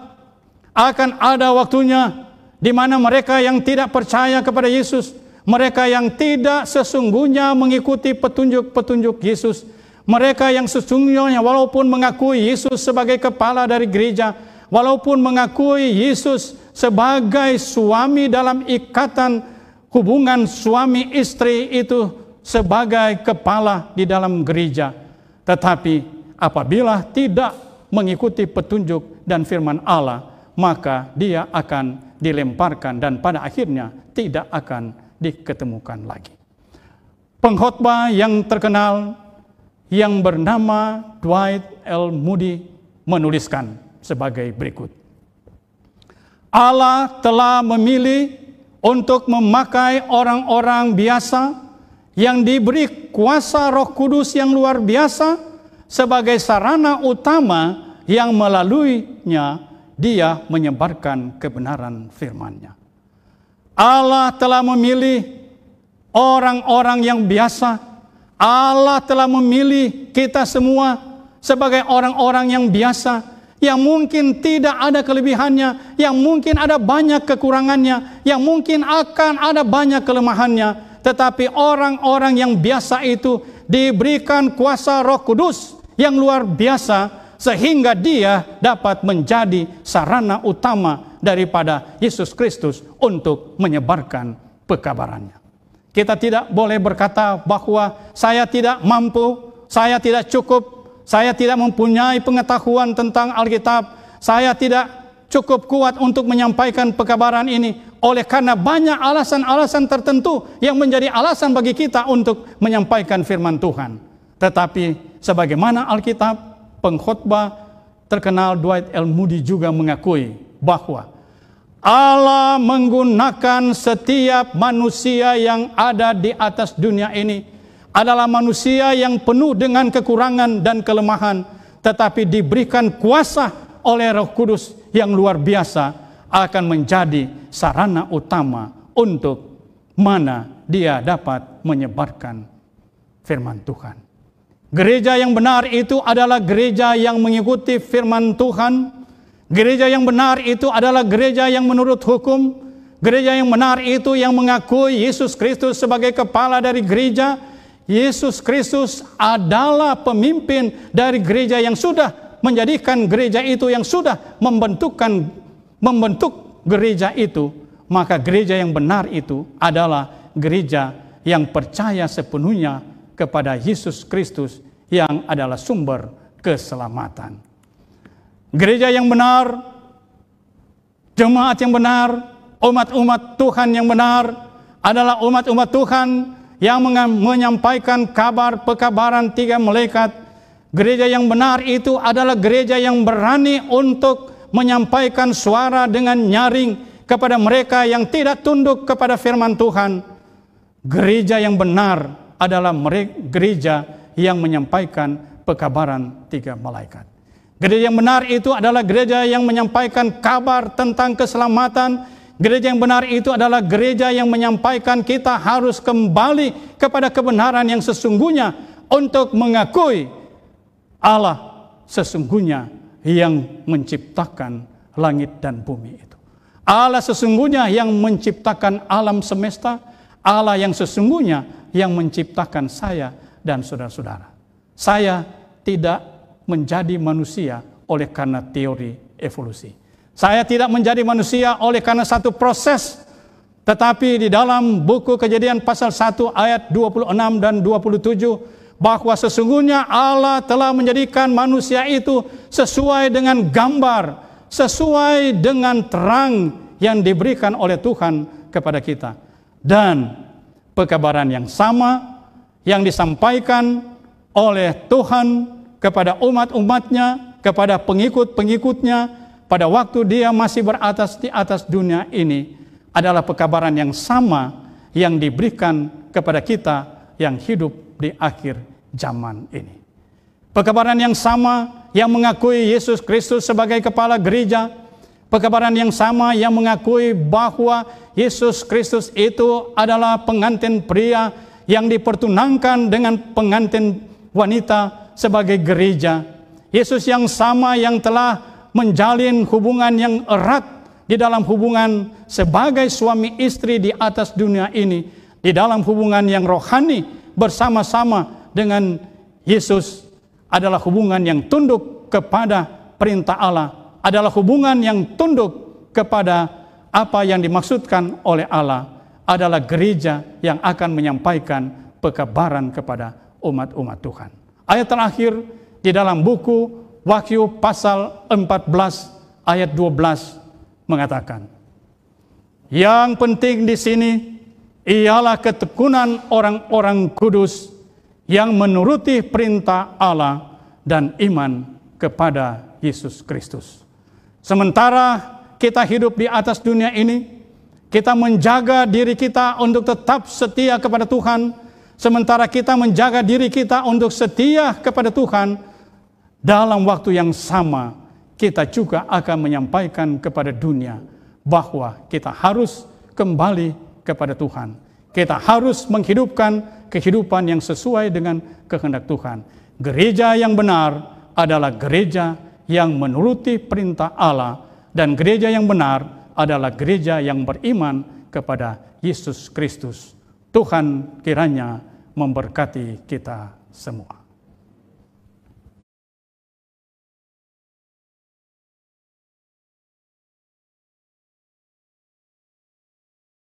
akan ada waktunya, di mana mereka yang tidak percaya kepada Yesus, mereka yang tidak sesungguhnya mengikuti petunjuk-petunjuk Yesus, mereka yang sesungguhnya walaupun mengakui Yesus sebagai kepala dari gereja, walaupun mengakui Yesus sebagai suami dalam ikatan hubungan suami istri itu sebagai kepala di dalam gereja, tetapi apabila tidak mengikuti petunjuk dan firman Allah, maka dia akan dilemparkan dan pada akhirnya tidak akan diketemukan lagi. Pengkhotbah yang terkenal yang bernama Dwight L. Moody menuliskan sebagai berikut. Allah telah memilih untuk memakai orang-orang biasa yang diberi kuasa Roh Kudus yang luar biasa sebagai sarana utama yang melaluinya Dia menyebarkan kebenaran firman-Nya. Allah telah memilih orang-orang yang biasa. Allah telah memilih kita semua sebagai orang-orang yang biasa, yang mungkin tidak ada kelebihannya, yang mungkin ada banyak kekurangannya, yang mungkin akan ada banyak kelemahannya. Tetapi orang-orang yang biasa itu diberikan kuasa Roh Kudus yang luar biasa, sehingga dia dapat menjadi sarana utama daripada Yesus Kristus untuk menyebarkan pekabarannya. Kita tidak boleh berkata bahwa saya tidak mampu, saya tidak cukup, saya tidak mempunyai pengetahuan tentang Alkitab, saya tidak cukup kuat untuk menyampaikan pekabaran ini, oleh karena banyak alasan-alasan tertentu yang menjadi alasan bagi kita untuk menyampaikan firman Tuhan. Tetapi sebagaimana Alkitab, pengkhotbah terkenal Dwight L. Moody juga mengakui bahwa Allah menggunakan setiap manusia yang ada di atas dunia ini adalah manusia yang penuh dengan kekurangan dan kelemahan, tetapi diberikan kuasa oleh Roh Kudus yang luar biasa akan menjadi sarana utama untuk mana dia dapat menyebarkan firman Tuhan. Gereja yang benar itu adalah gereja yang mengikuti firman Tuhan. Gereja yang benar itu adalah gereja yang menurut hukum. Gereja yang benar itu yang mengakui Yesus Kristus sebagai kepala dari gereja. Yesus Kristus adalah pemimpin dari gereja yang sudah menjadikan gereja itu, yang sudah membentuk gereja itu. Maka gereja yang benar itu adalah gereja yang percaya sepenuhnya kepada Yesus Kristus yang adalah sumber keselamatan. Gereja yang benar, jemaat yang benar, umat-umat Tuhan yang benar adalah umat-umat Tuhan yang menyampaikan kabar pekabaran 3 malaikat. Gereja yang benar itu adalah gereja yang berani untuk menyampaikan suara dengan nyaring kepada mereka yang tidak tunduk kepada firman Tuhan. Gereja yang benar adalah gereja yang menyampaikan pekabaran 3 malaikat. Gereja yang benar itu adalah gereja yang menyampaikan kabar tentang keselamatan. Gereja yang benar itu adalah gereja yang menyampaikan kita harus kembali kepada kebenaran yang sesungguhnya untuk mengakui Allah sesungguhnya yang menciptakan langit dan bumi itu. Allah sesungguhnya yang menciptakan alam semesta. Allah yang sesungguhnya yang menciptakan saya dan saudara-saudara. Saya tidak menjadi manusia oleh karena teori evolusi. Saya tidak menjadi manusia oleh karena satu proses. Tetapi di dalam buku Kejadian pasal 1 ayat 26 dan 27, bahwa sesungguhnya Allah telah menjadikan manusia itu sesuai dengan gambar, sesuai dengan terang yang diberikan oleh Tuhan kepada kita. Dan pekabaran yang sama yang disampaikan oleh Tuhan kepada umat-umatnya, kepada pengikut-pengikutnya pada waktu dia masih di atas dunia ini adalah pekabaran yang sama yang diberikan kepada kita yang hidup di akhir zaman ini. Pekabaran yang sama yang mengakui Yesus Kristus sebagai kepala gereja. Pekabaran yang sama yang mengakui bahwa Yesus Kristus itu adalah pengantin pria yang dipertunangkan dengan pengantin wanita sebagai gereja. Yesus yang sama yang telah menjalin hubungan yang erat di dalam hubungan sebagai suami istri di atas dunia ini, di dalam hubungan yang rohani bersama-sama dengan Yesus, adalah hubungan yang tunduk kepada perintah Allah, adalah hubungan yang tunduk kepada apa yang dimaksudkan oleh Allah, adalah gereja yang akan menyampaikan pekabaran kepada umat-umat Tuhan. Ayat terakhir di dalam buku Wahyu pasal 14 ayat 12 mengatakan, yang penting di sini ialah ketekunan orang-orang kudus yang menuruti perintah Allah dan iman kepada Yesus Kristus. Sementara kita hidup di atas dunia ini, kita menjaga diri kita untuk tetap setia kepada Tuhan, sementara kita menjaga diri kita untuk setia kepada Tuhan, dalam waktu yang sama kita juga akan menyampaikan kepada dunia bahwa kita harus kembali kepada Tuhan. Kita harus menghidupkan kehidupan yang sesuai dengan kehendak Tuhan. Gereja yang benar adalah gereja yang menuruti perintah Allah, dan gereja yang benar adalah gereja yang beriman kepada Yesus Kristus. Tuhan kiranya memberkati kita semua.